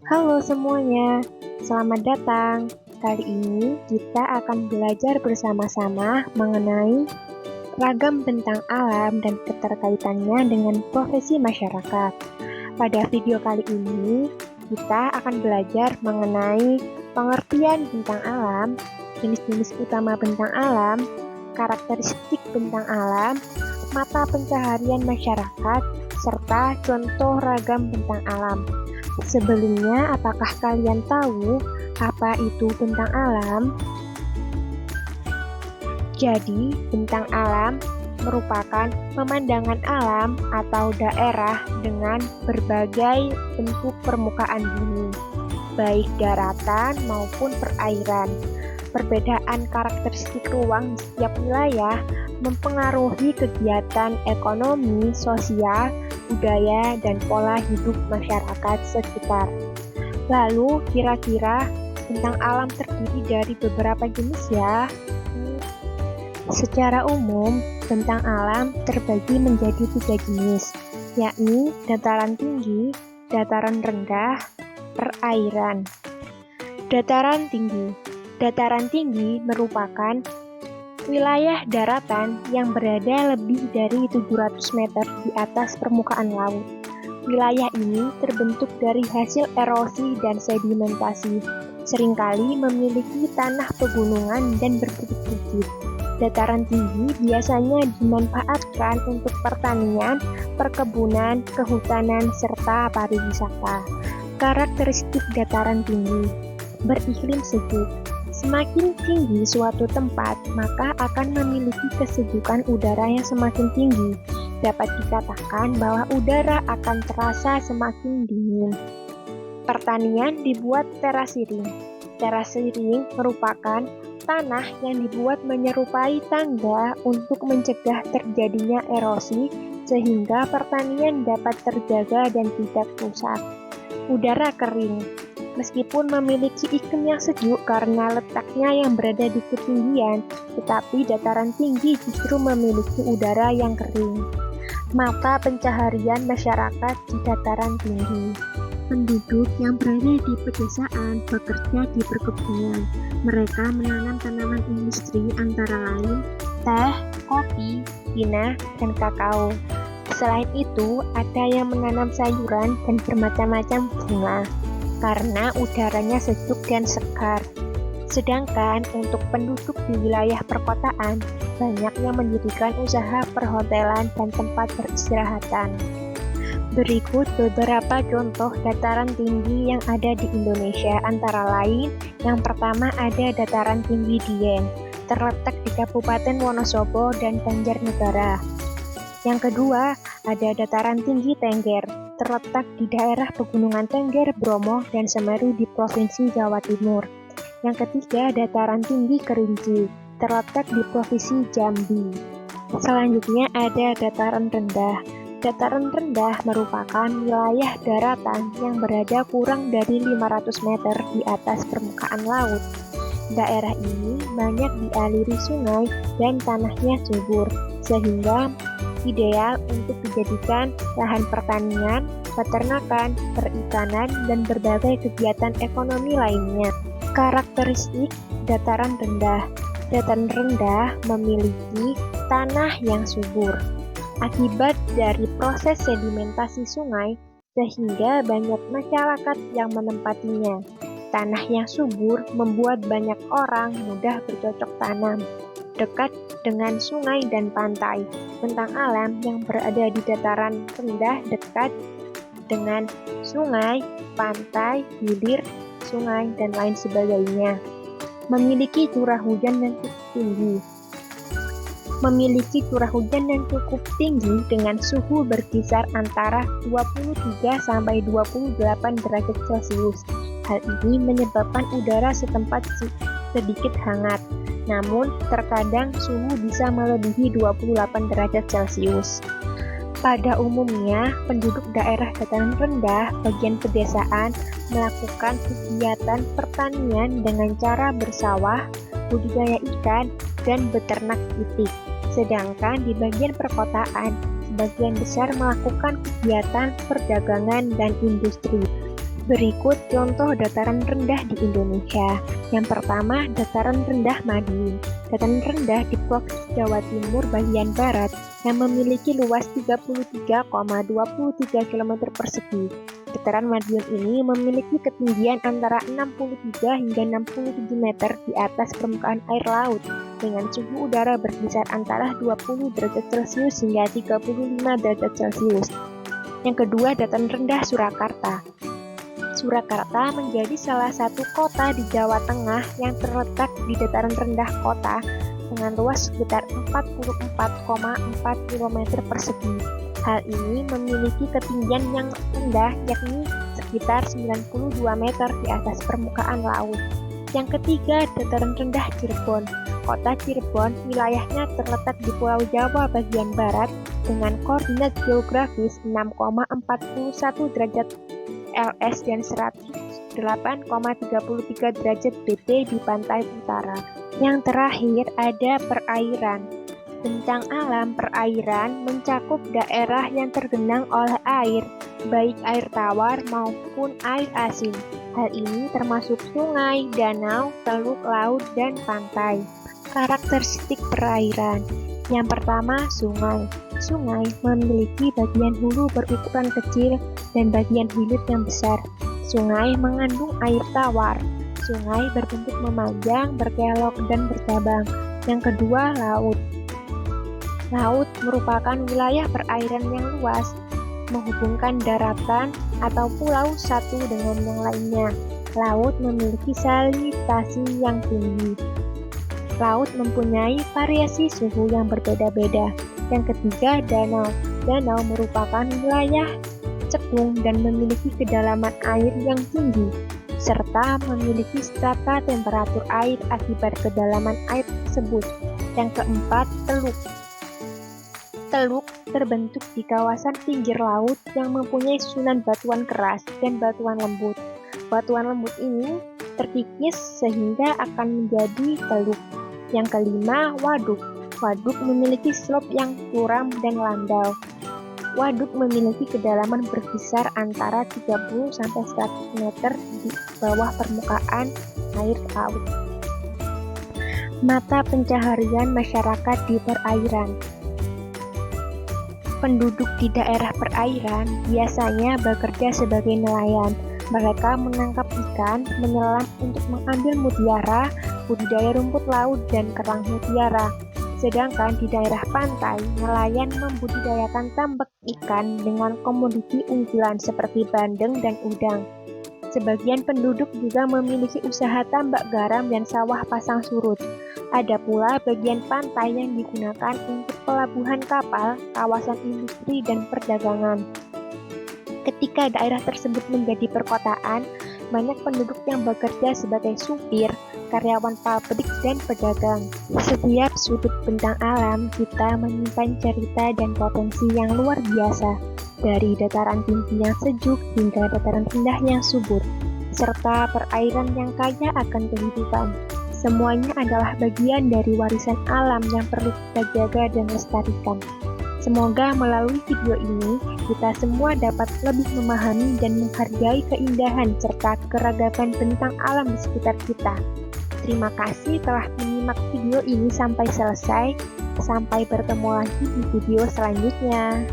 Halo semuanya, selamat datang. Kali ini kita akan belajar bersama-sama mengenai ragam bentang alam dan keterkaitannya dengan profesi masyarakat. Pada video kali ini, kita akan belajar mengenai pengertian bentang alam, jenis-jenis utama bentang alam, karakteristik bentang alam, mata pencaharian masyarakat, serta contoh ragam bentang alam. Sebelumnya, apakah kalian tahu apa itu bentang alam? Jadi, bentang alam merupakan pemandangan alam atau daerah dengan berbagai bentuk permukaan bumi, baik daratan maupun perairan. Perbedaan karakteristik ruang di setiap wilayah mempengaruhi kegiatan ekonomi, sosial, budaya, dan pola hidup masyarakat sekitar. Lalu, kira-kira bentang alam terdiri dari beberapa jenis ya. Secara umum, bentang alam terbagi menjadi 3 jenis, yakni dataran tinggi, dataran rendah, perairan. Dataran tinggi. Dataran tinggi merupakan wilayah daratan yang berada lebih dari 700 meter di atas permukaan laut. Wilayah ini terbentuk dari hasil erosi dan sedimentasi, seringkali memiliki tanah pegunungan dan berbukit-bukit. Dataran tinggi biasanya dimanfaatkan untuk pertanian, perkebunan, kehutanan, serta pariwisata. Karakteristik dataran tinggi: beriklim sejuk. Semakin tinggi suatu tempat, maka akan memiliki kesejukan udara yang semakin tinggi. Dapat dikatakan bahwa udara akan terasa semakin dingin. Pertanian dibuat terasiring. Terasiring merupakan tanah yang dibuat menyerupai tangga untuk mencegah terjadinya erosi, sehingga pertanian dapat terjaga dan tidak rusak. Udara kering. Meskipun memiliki iklim yang sejuk karena letaknya yang berada di ketinggian, tetapi dataran tinggi justru memiliki udara yang kering. Mata pencaharian masyarakat di dataran tinggi. Penduduk yang berada di pedesaan bekerja di perkebunan. Mereka menanam tanaman industri antara lain teh, kopi, pina, dan kakao. Selain itu, ada yang menanam sayuran dan bermacam-macam bunga, karena udaranya sejuk dan segar. Sedangkan untuk penduduk di wilayah perkotaan, banyak yang mendirikan usaha perhotelan dan tempat peristirahatan. Berikut beberapa contoh dataran tinggi yang ada di Indonesia, antara lain, yang pertama ada dataran tinggi Dieng, terletak di Kabupaten Wonosobo dan Banjarnegara. Yang kedua, ada dataran tinggi Tengger, terletak di daerah pegunungan Tengger, Bromo, dan Semeru di Provinsi Jawa Timur. Yang ketiga, dataran tinggi Kerinci, terletak di Provinsi Jambi. Selanjutnya ada dataran rendah. Dataran rendah merupakan wilayah daratan yang berada kurang dari 500 meter di atas permukaan laut. Daerah ini banyak dialiri sungai dan tanahnya subur, sehingga ideal untuk dijadikan lahan pertanian, peternakan, perikanan, dan berbagai kegiatan ekonomi lainnya. Karakteristik dataran rendah. Dataran rendah memiliki tanah yang subur. Akibat dari proses sedimentasi sungai, sehingga banyak masyarakat yang menempatinya. Tanah yang subur membuat banyak orang mudah bercocok tanam. Dekat dengan sungai dan pantai, bentang alam yang berada di dataran rendah dekat dengan sungai, pantai, hilir sungai, dan lain sebagainya. Memiliki curah hujan yang cukup tinggi. Memiliki curah hujan yang cukup tinggi dengan suhu berkisar antara 23-28 derajat Celcius. Hal ini menyebabkan udara setempat sedikit hangat. Namun, terkadang suhu bisa melebihi 28 derajat Celcius. Pada umumnya, penduduk daerah dataran rendah bagian pedesaan melakukan kegiatan pertanian dengan cara bersawah, budidaya ikan, dan beternak itik. Sedangkan di bagian perkotaan, sebagian besar melakukan kegiatan perdagangan dan industri. Berikut contoh dataran rendah di Indonesia. Yang pertama, dataran rendah Madiun. Dataran rendah di Provinsi Jawa Timur bagian barat yang memiliki luas 33,23 km persegi. Dataran Madiun ini memiliki ketinggian antara 63 hingga 67 meter di atas permukaan air laut, dengan suhu udara berkisar antara 20 derajat Celcius hingga 35 derajat Celcius. Yang kedua, dataran rendah Surakarta. Surakarta menjadi salah satu kota di Jawa Tengah yang terletak di dataran rendah kota dengan luas sekitar 44,4 km persegi. Hal ini memiliki ketinggian yang rendah yakni sekitar 92 meter di atas permukaan laut. Yang ketiga, dataran rendah Cirebon. Kota Cirebon wilayahnya terletak di Pulau Jawa bagian barat dengan koordinat geografis 6,41 derajat LS dan 108,33 derajat BT di pantai utara. Yang terakhir ada perairan. Bentang alam perairan mencakup daerah yang tergenang oleh air, baik air tawar maupun air asin. Hal ini termasuk sungai, danau, teluk, laut, dan pantai. Karakteristik perairan. Yang pertama, sungai. Sungai memiliki bagian hulu berukuran kecil dan bagian hilir yang besar. Sungai mengandung air tawar. Sungai berbentuk memanjang, berkelok, dan bercabang. Yang kedua, laut. Laut merupakan wilayah perairan yang luas, menghubungkan daratan atau pulau satu dengan yang lainnya. Laut memiliki salinitasi yang tinggi. Laut mempunyai variasi suhu yang berbeda-beda. Yang ketiga, danau. Danau merupakan wilayah cekung dan memiliki kedalaman air yang tinggi, serta memiliki strata temperatur air akibat kedalaman air tersebut. Yang keempat, teluk. Teluk terbentuk di kawasan pinggir laut yang mempunyai susunan batuan keras dan batuan lembut. Batuan lembut ini terkikis sehingga akan menjadi teluk. Yang kelima, waduk. Waduk memiliki slope yang curam dan landau. Waduk memiliki kedalaman berkisar antara 30-100 meter di bawah permukaan air laut. Mata pencaharian masyarakat di perairan. Penduduk di daerah perairan biasanya bekerja sebagai nelayan. Mereka menangkap ikan, menyelam untuk mengambil mutiara, budidaya rumput laut, dan kerang mutiara. Sedangkan di daerah pantai, nelayan membudidayakan tambak ikan dengan komoditi unggulan seperti bandeng dan udang. Sebagian penduduk juga memiliki usaha tambak garam dan sawah pasang surut. Ada pula bagian pantai yang digunakan untuk pelabuhan kapal, kawasan industri, dan perdagangan. Ketika daerah tersebut menjadi perkotaan, banyak penduduk yang bekerja sebagai supir, karyawan pabrik, dan pedagang. Setiap sudut bentang alam kita menyimpan cerita dan potensi yang luar biasa, dari dataran tinggi yang sejuk hingga dataran rendah yang subur, serta perairan yang kaya akan kehidupan. Semuanya adalah bagian dari warisan alam yang perlu kita jaga dan lestarikan. Semoga melalui video ini, kita semua dapat lebih memahami dan menghargai keindahan serta keragaman bentang alam di sekitar kita. Terima kasih telah menyimak video ini sampai selesai. Sampai bertemu lagi di video selanjutnya.